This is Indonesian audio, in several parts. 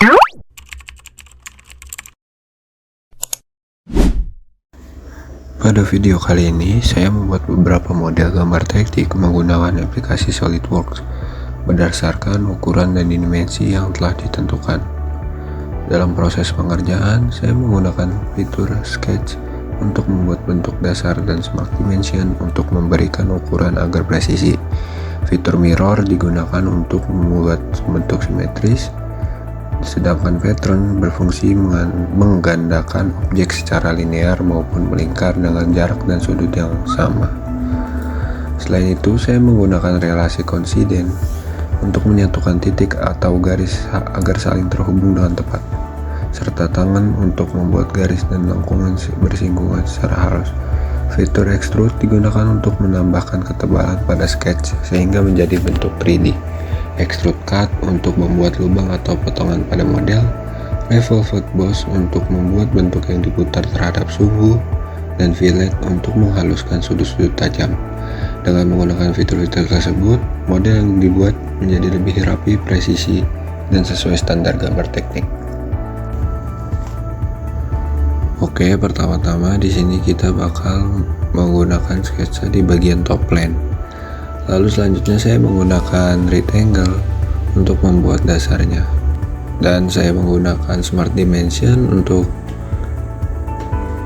Pada video kali ini, saya membuat beberapa model gambar teknik menggunakan aplikasi SolidWorks berdasarkan ukuran dan dimensi yang telah ditentukan. Dalam proses pengerjaan, saya menggunakan fitur Sketch untuk membuat bentuk dasar dan Smart Dimension untuk memberikan ukuran agar presisi. Fitur Mirror digunakan untuk membuat bentuk simetris, sedangkan pattern berfungsi menggandakan objek secara linear maupun melingkar dengan jarak dan sudut yang sama. Selain itu, saya menggunakan relasi konsiden untuk menyatukan titik atau garis agar saling terhubung dengan tepat, serta tangan untuk membuat garis dan lengkungan bersinggungan secara halus. Fitur Extrude digunakan untuk menambahkan ketebalan pada sketch sehingga menjadi bentuk 3D. Extrude Cut untuk membuat lubang atau potongan pada model, Revolve Boss untuk membuat bentuk yang diputar terhadap suhu, dan Fillet untuk menghaluskan sudut-sudut tajam. Dengan menggunakan fitur-fitur tersebut, model yang dibuat menjadi lebih rapi, presisi, dan sesuai standar gambar teknik. Oke, pertama-tama di sini kita bakal menggunakan sketsa di bagian top plane. Lalu selanjutnya saya menggunakan rectangle untuk membuat dasarnya, dan saya menggunakan Smart Dimension untuk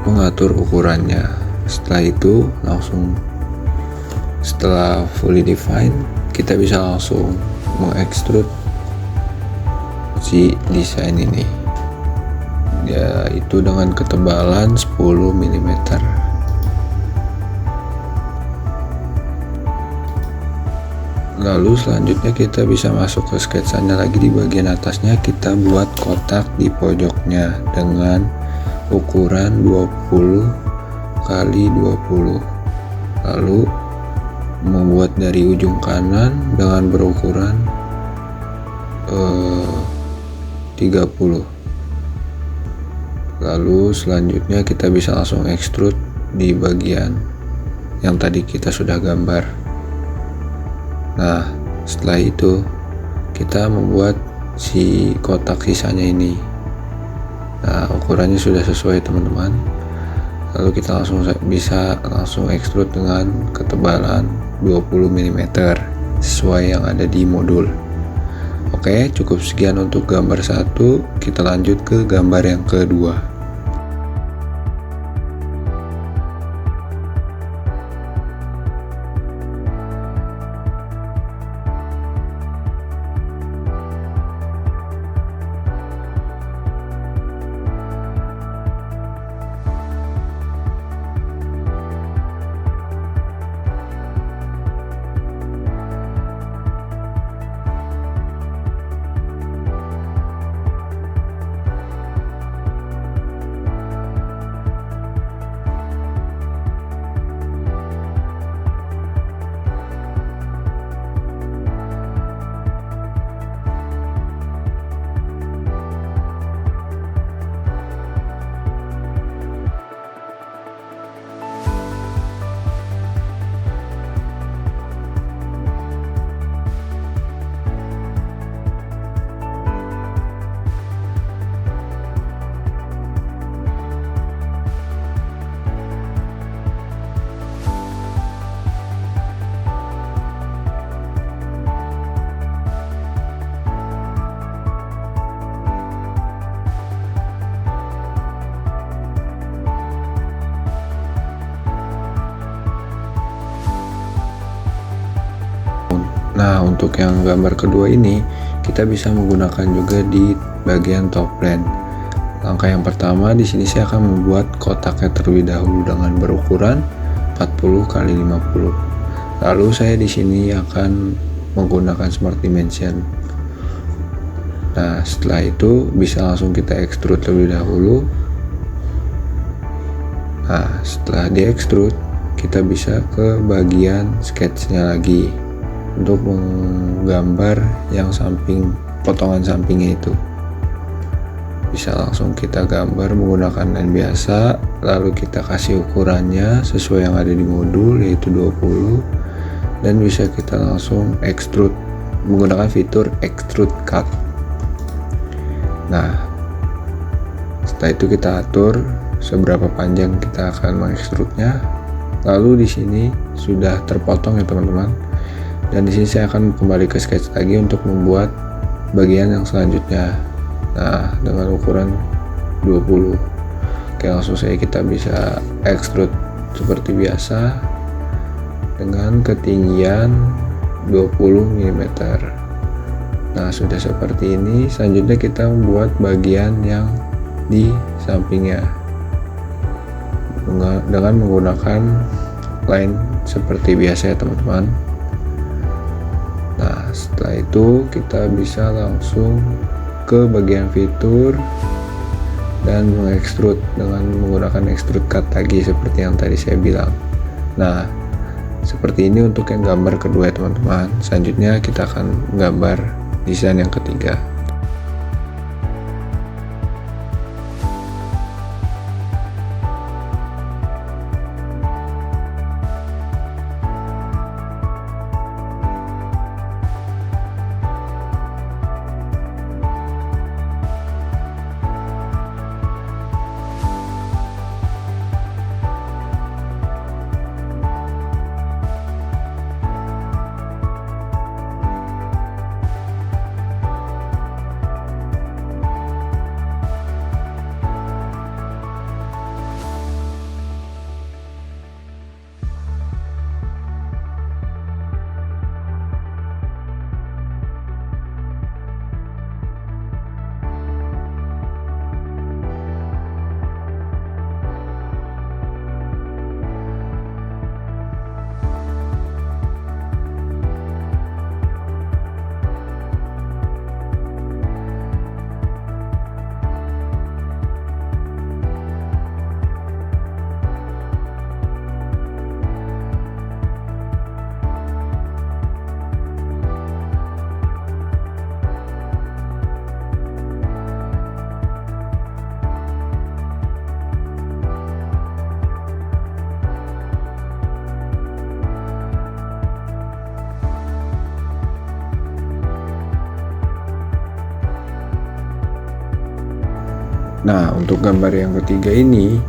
mengatur ukurannya. Setelah itu setelah fully defined, kita bisa langsung mengekstrud si desain ini, yaitu dengan ketebalan 10 mm. Lalu selanjutnya kita bisa masuk ke sketsanya lagi. Di bagian atasnya kita buat kotak di pojoknya dengan ukuran 20 kali 20. Lalu membuat dari ujung kanan dengan berukuran 30. Lalu selanjutnya kita bisa langsung extrude di bagian yang tadi kita sudah gambar. Nah, setelah itu kita membuat si kotak sisanya ini. Nah, ukurannya sudah sesuai teman-teman. Lalu kita bisa langsung extrude dengan ketebalan 20 mm sesuai yang ada di modul. Oke, cukup sekian untuk gambar 1. Kita lanjut ke gambar yang kedua. Nah, untuk yang gambar kedua ini kita bisa menggunakan juga di bagian top plane. Langkah yang pertama di sini saya akan membuat kotaknya terlebih dahulu dengan berukuran 40 kali 50. Lalu saya di sini akan menggunakan Smart Dimension. Nah, setelah itu bisa langsung kita extrude terlebih dahulu. Nah, setelah di extrude kita bisa ke bagian sketchnya lagi untuk menggambar yang potongan sampingnya itu. Bisa langsung kita gambar menggunakan line biasa, lalu kita kasih ukurannya sesuai yang ada di modul, yaitu 20, dan bisa kita langsung extrude menggunakan fitur Extrude Cut. Nah, setelah itu kita atur seberapa panjang kita akan mengekstrudnya. Lalu di sini sudah terpotong ya teman-teman. Dan di sini saya akan kembali ke sketch lagi untuk membuat bagian yang selanjutnya. Nah, dengan ukuran 20. Oke, langsung saja kita bisa extrude seperti biasa dengan ketinggian 20 mm. Nah, sudah seperti ini. Selanjutnya kita membuat bagian yang di sampingnya dengan menggunakan line seperti biasa ya teman-teman. Nah, setelah itu kita bisa langsung ke bagian fitur dan mengekstrud dengan menggunakan extrude cut lagi seperti yang tadi saya bilang. Nah, seperti ini untuk yang gambar kedua ya teman-teman. Selanjutnya kita akan gambar desain yang ketiga. Nah, untuk gambar yang ketiga ini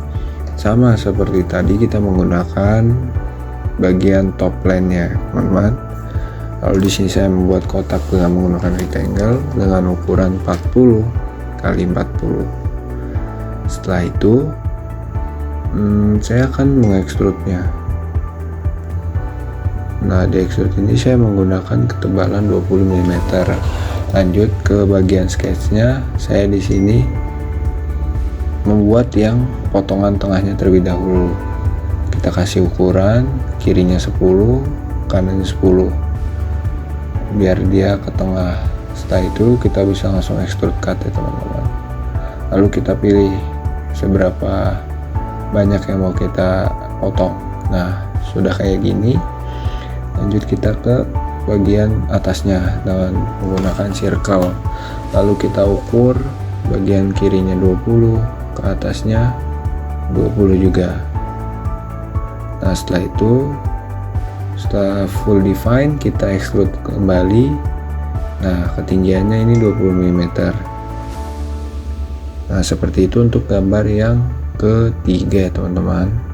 sama seperti tadi, kita menggunakan bagian top line-nya, teman-teman. Lalu di sini saya membuat kotak dengan menggunakan rectangle dengan ukuran 40 kali 40. Setelah itu saya akan mengekstrudnya. Nah, di extrude ini saya menggunakan ketebalan 20 mm. Lanjut ke bagian sketchnya, saya di sini membuat yang potongan tengahnya terlebih dahulu. Kita kasih ukuran kirinya 10, kanannya 10, biar dia ke tengah. Setelah itu kita bisa langsung extrude cut ya teman-teman. Lalu kita pilih seberapa banyak yang mau kita potong. Nah, sudah kayak gini. Lanjut kita ke bagian atasnya dengan menggunakan circle. Lalu kita ukur bagian kirinya 20, ke atasnya 20 juga. Nah, setelah itu, setelah full define, kita extrude kembali. Nah, ketinggiannya ini 20 mm. Nah, seperti itu untuk gambar yang ketiga ya teman-teman.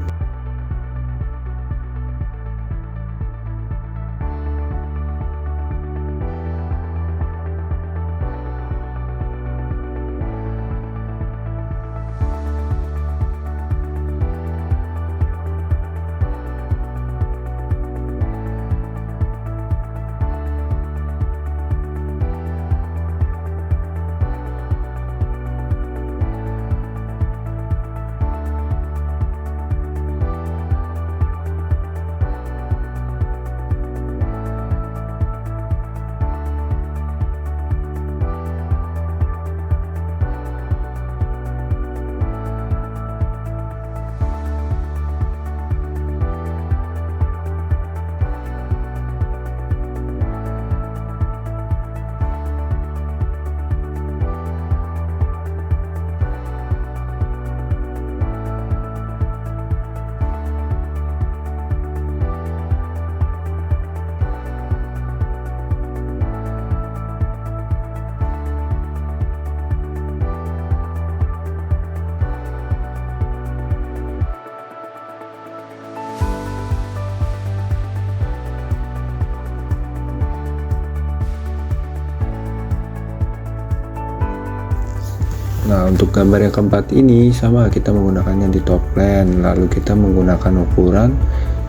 Nah, untuk gambar yang keempat ini sama, kita menggunakannya di top plan, lalu kita menggunakan ukuran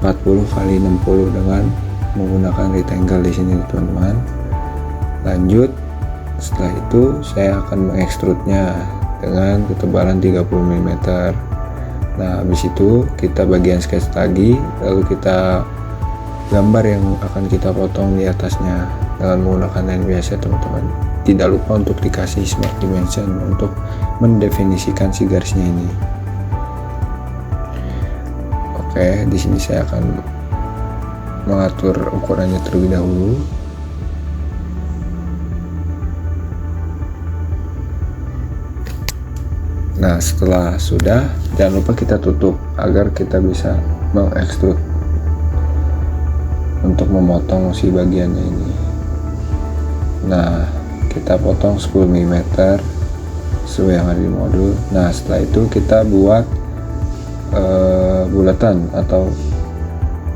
40 x 60 dengan menggunakan rectangle di sini teman-teman. Lanjut, setelah itu saya akan mengekstrudnya dengan ketebalan 30 mm. Nah, habis itu kita bagian sketch lagi, lalu kita gambar yang akan kita potong di atasnya dengan menggunakan line biasa teman-teman. Tidak lupa untuk dikasih smart dimension untuk mendefinisikan si garisnya ini. Oke, di sini saya akan mengatur ukurannya terlebih dahulu. Nah, setelah sudah, jangan lupa kita tutup agar kita bisa mengekstrud untuk memotong si bagiannya ini. Nah, kita potong 10 mm sesuai yang ada di modul. Nah, setelah itu kita buat bulatan atau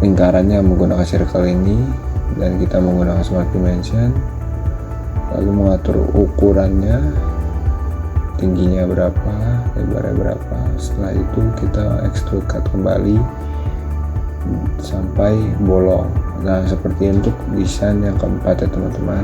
lingkarannya menggunakan circle ini, dan kita menggunakan smart dimension, lalu mengatur ukurannya, tingginya berapa, lebarnya berapa. Setelah itu kita extrude cut kembali sampai bolong. Nah, seperti untuk desain yang keempat ya teman-teman.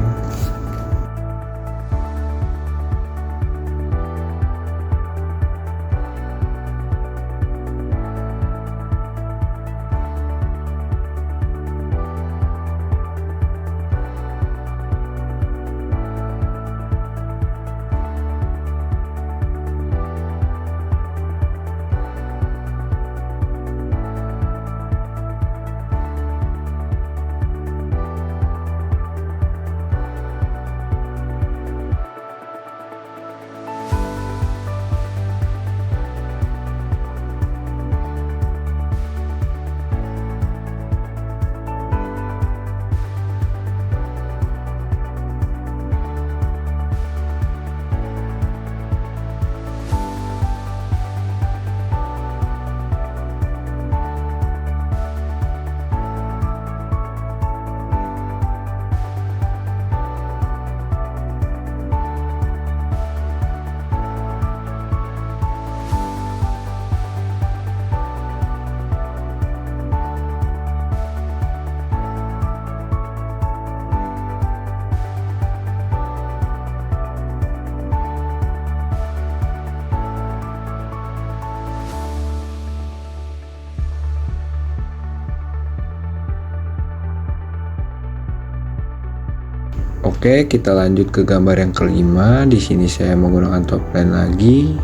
Oke, kita lanjut ke gambar yang kelima. Di sini saya menggunakan top plan lagi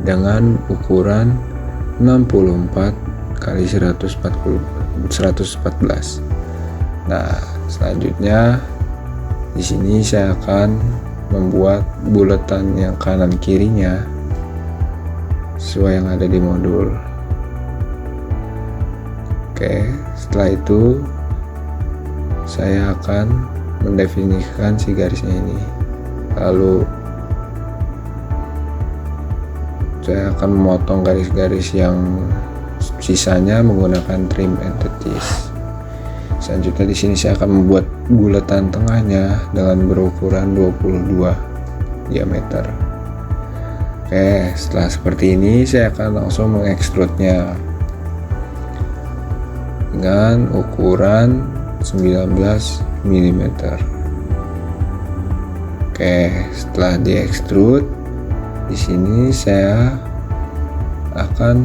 dengan ukuran 64 x 114. Nah, selanjutnya di sini saya akan membuat bulatan yang kanan kirinya sesuai yang ada di modul. Oke, setelah itu saya akan mendefinisikan si garisnya ini, lalu saya akan memotong garis-garis yang sisanya menggunakan trim entities. Selanjutnya di sini saya akan membuat bulatan tengahnya dengan berukuran 22 diameter. Oke, setelah seperti ini saya akan langsung mengekstrudnya dengan ukuran 19 mm. Oke, setelah diekstrud, di sini saya akan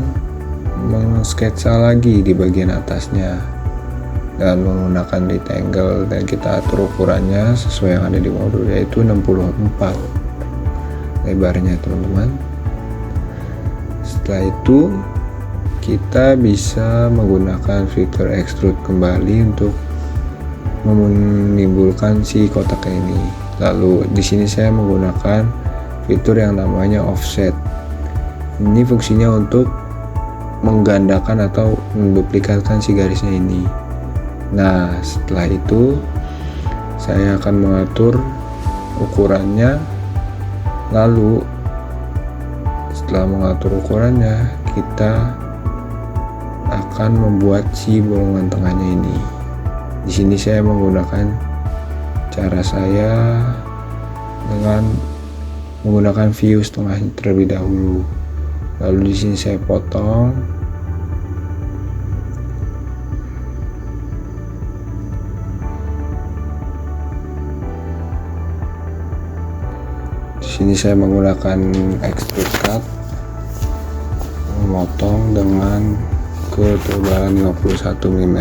mengsketsa lagi di bagian atasnya dengan menggunakan rectangle, dan kita atur ukurannya sesuai yang ada di modul, yaitu 64 lebarnya teman-teman. Setelah itu kita bisa menggunakan fitur extrude kembali untuk menimbulkan si kotak ini. Lalu di sini saya menggunakan fitur yang namanya offset. Ini fungsinya untuk menggandakan atau menduplikatkan si garisnya ini. Nah, setelah itu saya akan mengatur ukurannya. Lalu setelah mengatur ukurannya, kita akan membuat si bolongan tengahnya ini. Di sini saya menggunakan cara saya dengan menggunakan view setengah terlebih dahulu. Lalu di sini saya potong. Di sini saya menggunakan extrude cut, memotong dengan ketebalan 51 mm.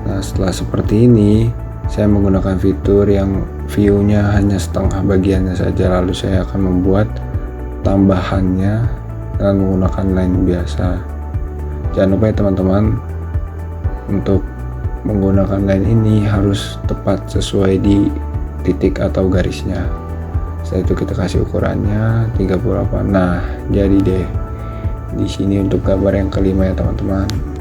Nah, setelah seperti ini, saya menggunakan fitur yang view-nya hanya setengah bagiannya saja. Lalu saya akan membuat tambahannya dengan menggunakan line biasa. Jangan lupa ya teman-teman, untuk menggunakan line ini harus tepat sesuai di titik atau garisnya. Setelah itu kita kasih ukurannya 38. Nah, jadi deh di sini untuk gambar yang kelima ya teman-teman.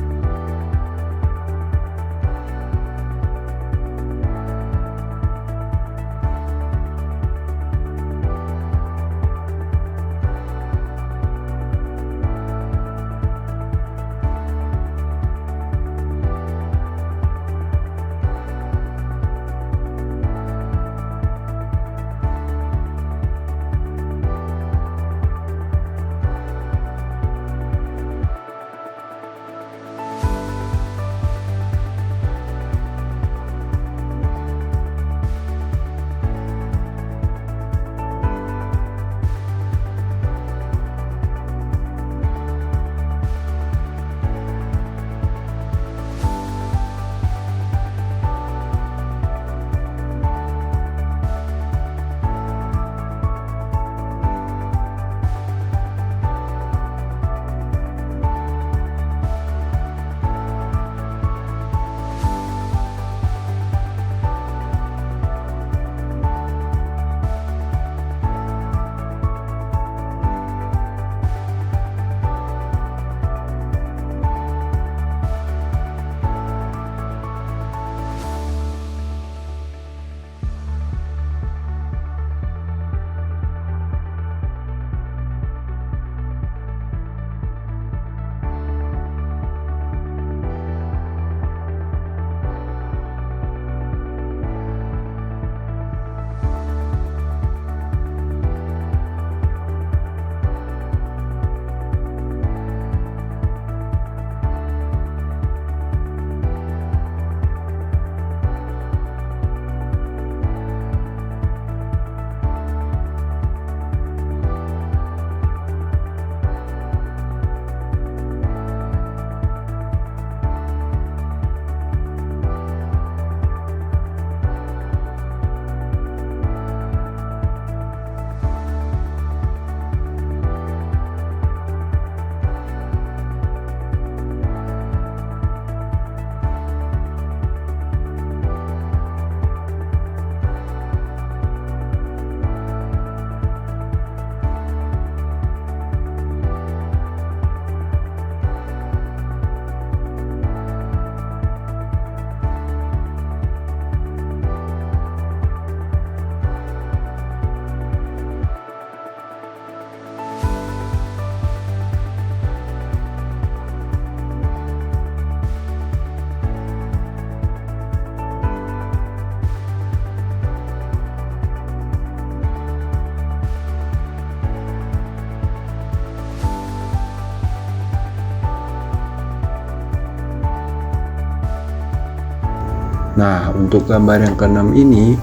Nah, untuk gambar yang keenam ini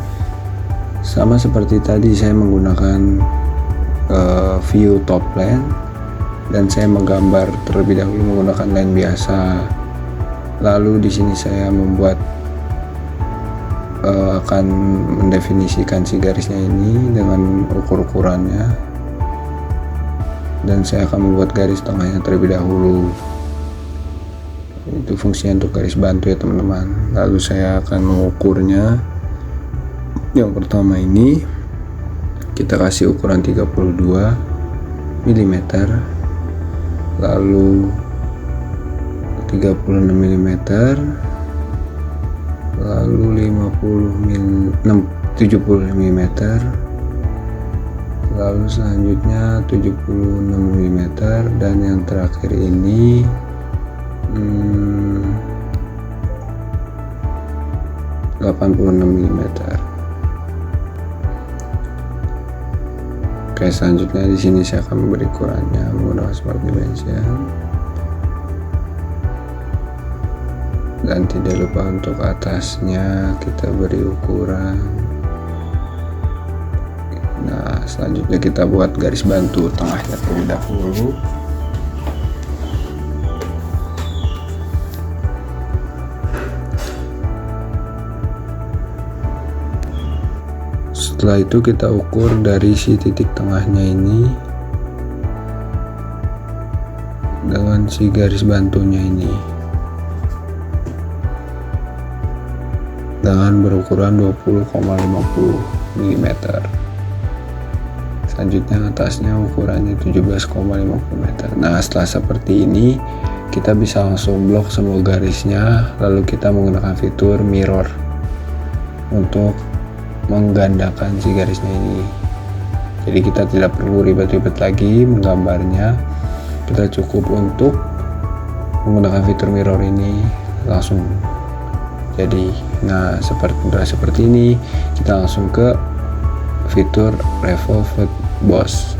sama seperti tadi, saya menggunakan view top plan dan saya menggambar terlebih dahulu menggunakan line biasa. Lalu di sini saya membuat akan mendefinisikan si garisnya ini dengan ukur-ukurannya, dan saya akan membuat garis tengahnya terlebih dahulu. Itu fungsinya untuk garis bantu ya teman-teman. Lalu saya akan mengukurnya. Yang pertama ini kita kasih ukuran 32 mm, lalu 36 mm, lalu 70 mm, lalu selanjutnya 76 mm, dan yang terakhir ini 86 mm. Oke, selanjutnya di sini saya akan memberi ukurannya menggunakan smart dimension. Dan tidak lupa untuk atasnya kita beri ukuran. Nah, selanjutnya kita buat garis bantu tengahnya terlebih dahulu. Setelah itu kita ukur dari si titik tengahnya ini dengan si garis bantunya ini dengan berukuran 20,50 mm. Selanjutnya atasnya ukurannya 17,50 meter. Nah, setelah seperti ini kita bisa langsung blok semua garisnya, lalu kita menggunakan fitur mirror untuk menggandakan si garisnya ini. Jadi kita tidak perlu ribet-ribet lagi menggambarnya, kita cukup untuk menggunakan fitur mirror ini langsung jadi. Nah, seperti ini kita langsung ke fitur revolved boss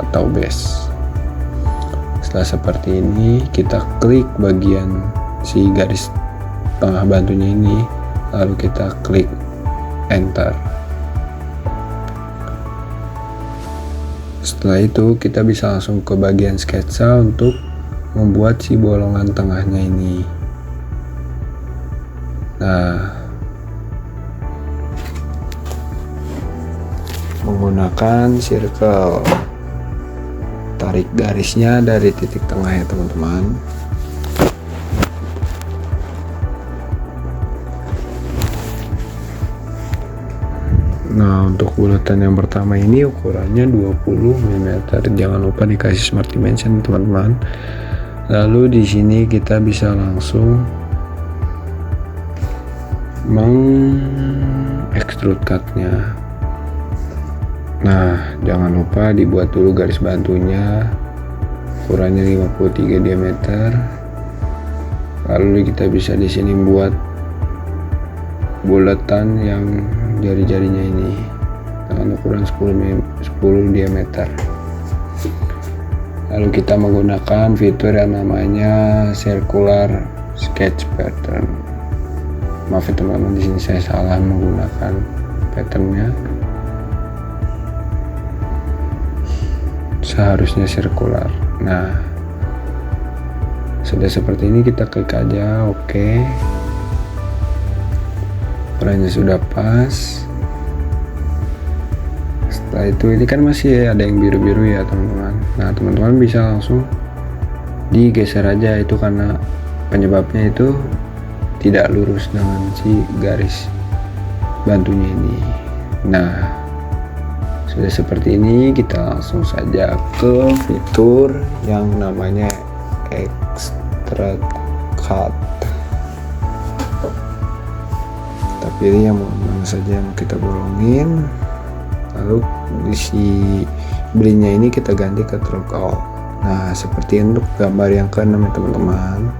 atau base. Setelah seperti ini kita klik bagian si garis tengah bantunya ini, lalu kita klik enter. Setelah itu kita bisa langsung ke bagian sketsa untuk membuat si bolongan tengahnya ini. Nah, menggunakan circle, tarik garisnya dari titik tengah ya teman-teman. Nah, untuk bulatan yang pertama ini ukurannya 20 mm. Jangan lupa dikasih smart dimension teman-teman. Lalu di sini kita bisa langsung extrude cutnya. Nah, jangan lupa dibuat dulu garis bantunya, ukurannya 53 diameter. Lalu kita bisa di sini buat bulatan yang jari-jarinya ini dengan ukuran 10 diameter. Lalu kita menggunakan fitur yang namanya circular sketch pattern. Maaf ya teman-teman, di sini saya salah menggunakan patternnya. Seharusnya circular. Nah, sudah seperti ini kita klik aja oke. Ukurannya sudah pas. Setelah itu ini kan masih ada yang biru-biru ya teman-teman. Nah, teman-teman bisa langsung digeser aja, itu karena penyebabnya itu tidak lurus dengan si garis bantunya ini. Nah, sudah seperti ini kita langsung saja ke fitur yang namanya extrude cut. Kita pilih yang mana saja yang kita bolongin, lalu isi belinya ini kita ganti ke truck all. Nah, seperti untuk gambar yang ke-6 ya teman-teman.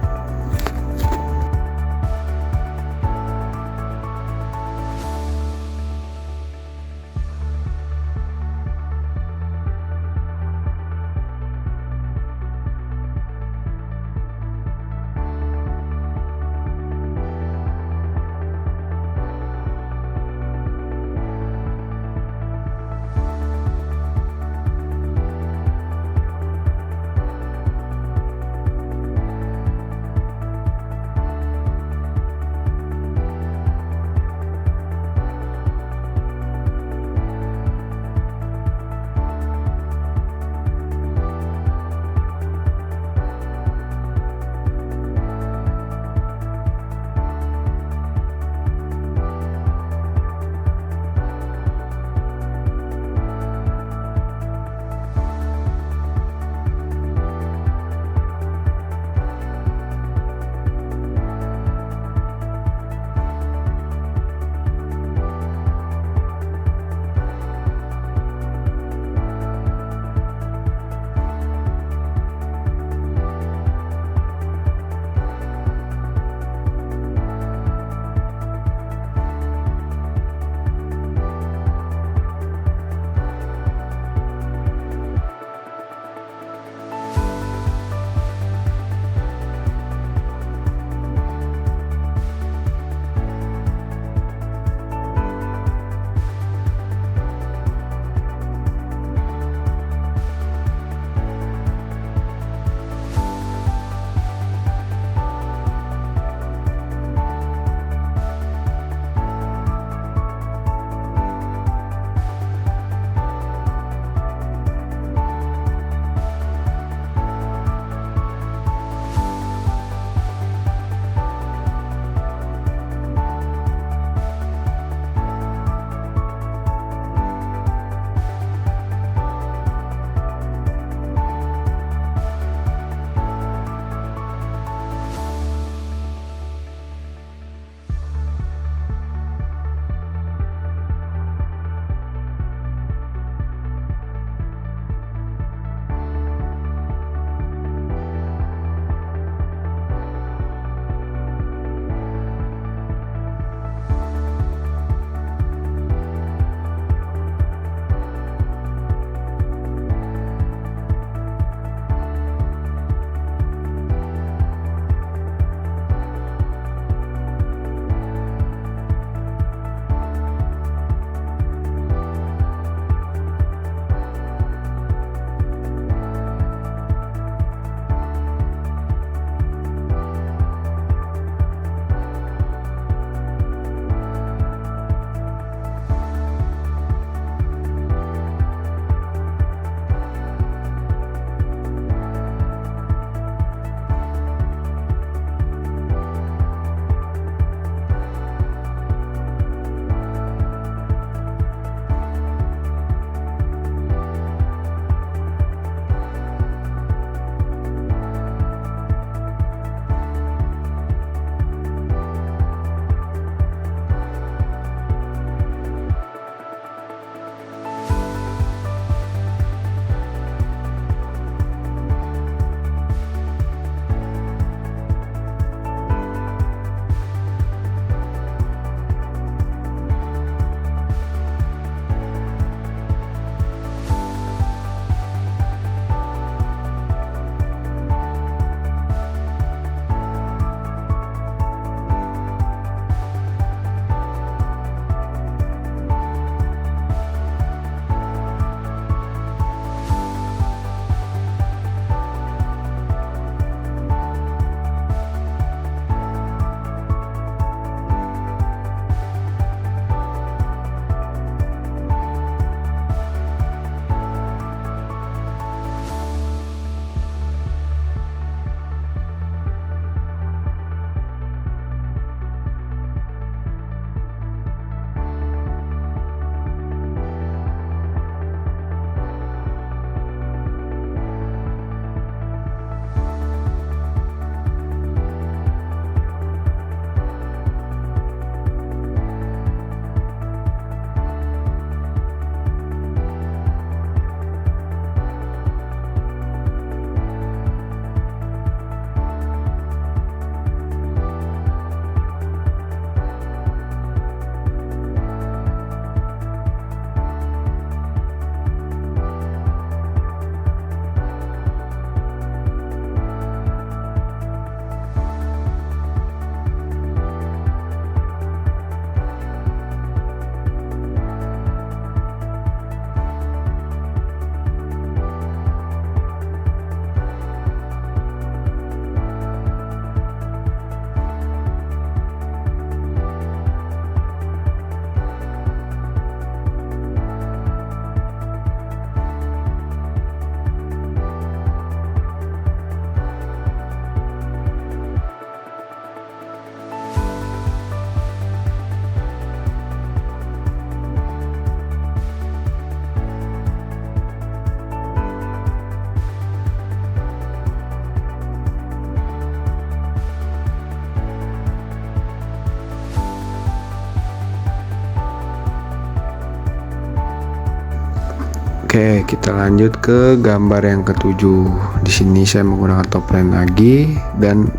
Oke, kita lanjut ke gambar yang ketujuh. Di sini saya menggunakan top line lagi, dan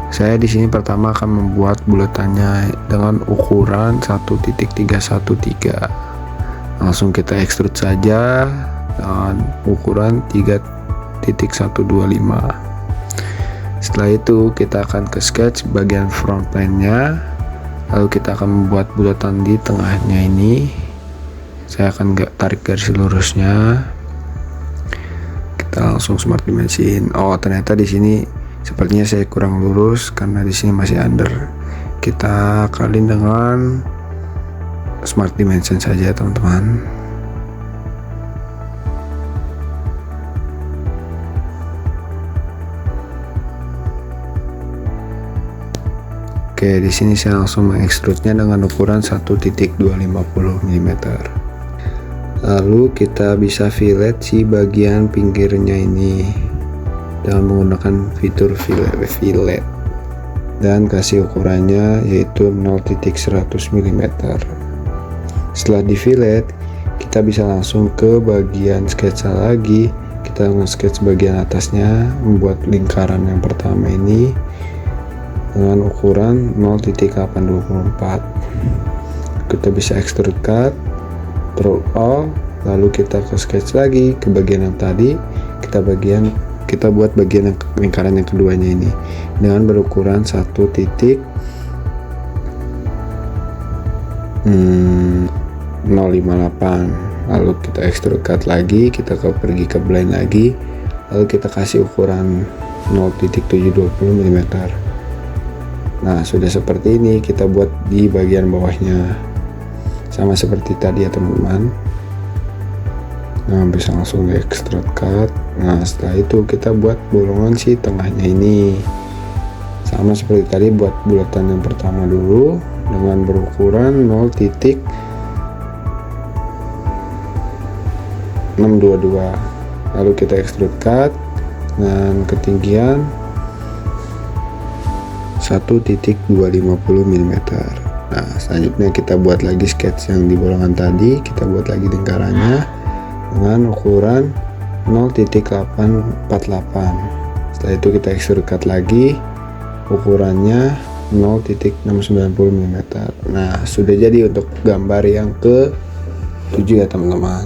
saya di sini pertama akan membuat bulatannya dengan ukuran 1.313. Langsung kita extrude saja dengan ukuran 3.125. Setelah itu kita akan ke sketch bagian front plane-nya, lalu kita akan membuat bulatan di tengahnya ini. Saya akan tarik garis lurusnya. Kita langsung smart dimension. Oh, ternyata di sini sepertinya saya kurang lurus karena di sini masih under. Kita kali dengan smart dimension saja, teman-teman. Oke, di sini saya langsung mengekstrudnya dengan ukuran 1.250 mm. Lalu kita bisa fillet si bagian pinggirnya ini dengan menggunakan fitur fillet dan kasih ukurannya yaitu 0.100 mm. Setelah di fillet, kita bisa langsung ke bagian sketsa lagi. Kita nge-sketch bagian atasnya, membuat lingkaran yang pertama ini dengan ukuran 0.824. Kita bisa extrude cut, Ctrl Alt, lalu kita ke sketch lagi ke bagian yang tadi. Kita buat bagian yang lingkaran yang keduanya ini dengan berukuran 1.058. Lalu kita extrude cut lagi, kita pergi ke blend lagi, lalu kita kasih ukuran 0.720 mm. Nah, sudah seperti ini kita buat di bagian bawahnya, sama seperti tadi ya teman-teman. Nah, bisa langsung di extrude cut. Nah, setelah itu kita buat bolongan si tengahnya ini, sama seperti tadi, buat bulatan yang pertama dulu dengan berukuran 0.622. Lalu kita extrude cut dengan ketinggian 1.250 mm. Nah, selanjutnya kita buat lagi sketch yang di bolongan tadi. Kita buat lagi lingkarannya dengan ukuran 0.848. Setelah itu kita extrude cut lagi, ukurannya 0.690 mm. Nah, sudah jadi untuk gambar yang ke-7 ya teman-teman.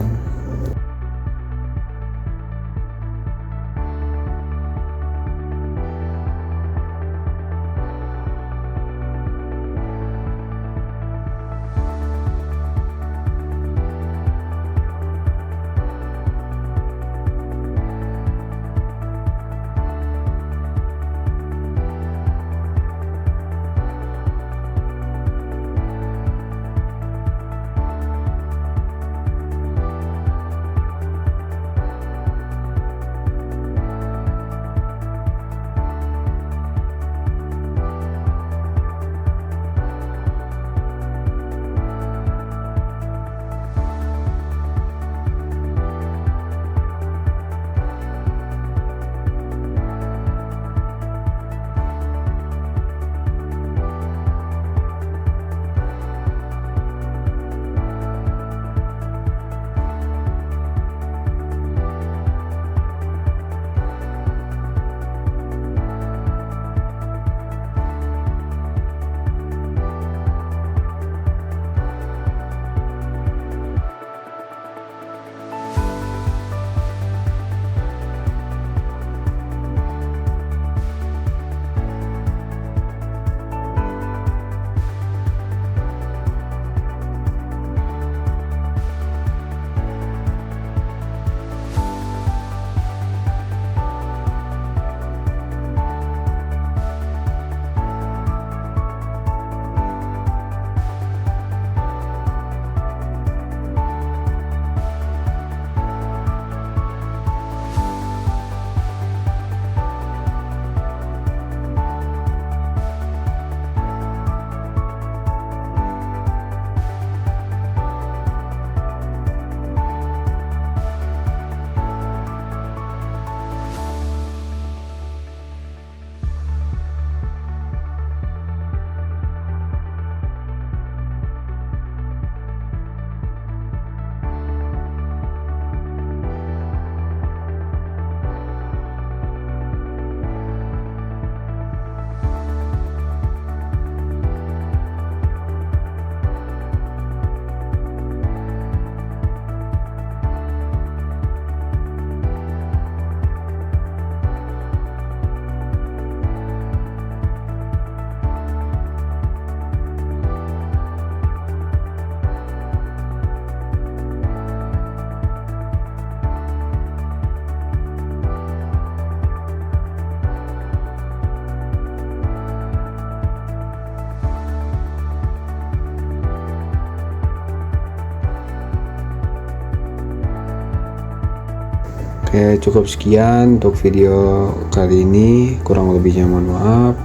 Oke, cukup sekian untuk video kali ini, kurang lebihnya mohon maaf.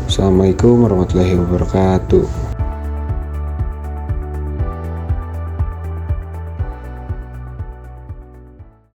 Assalamualaikum warahmatullahi wabarakatuh.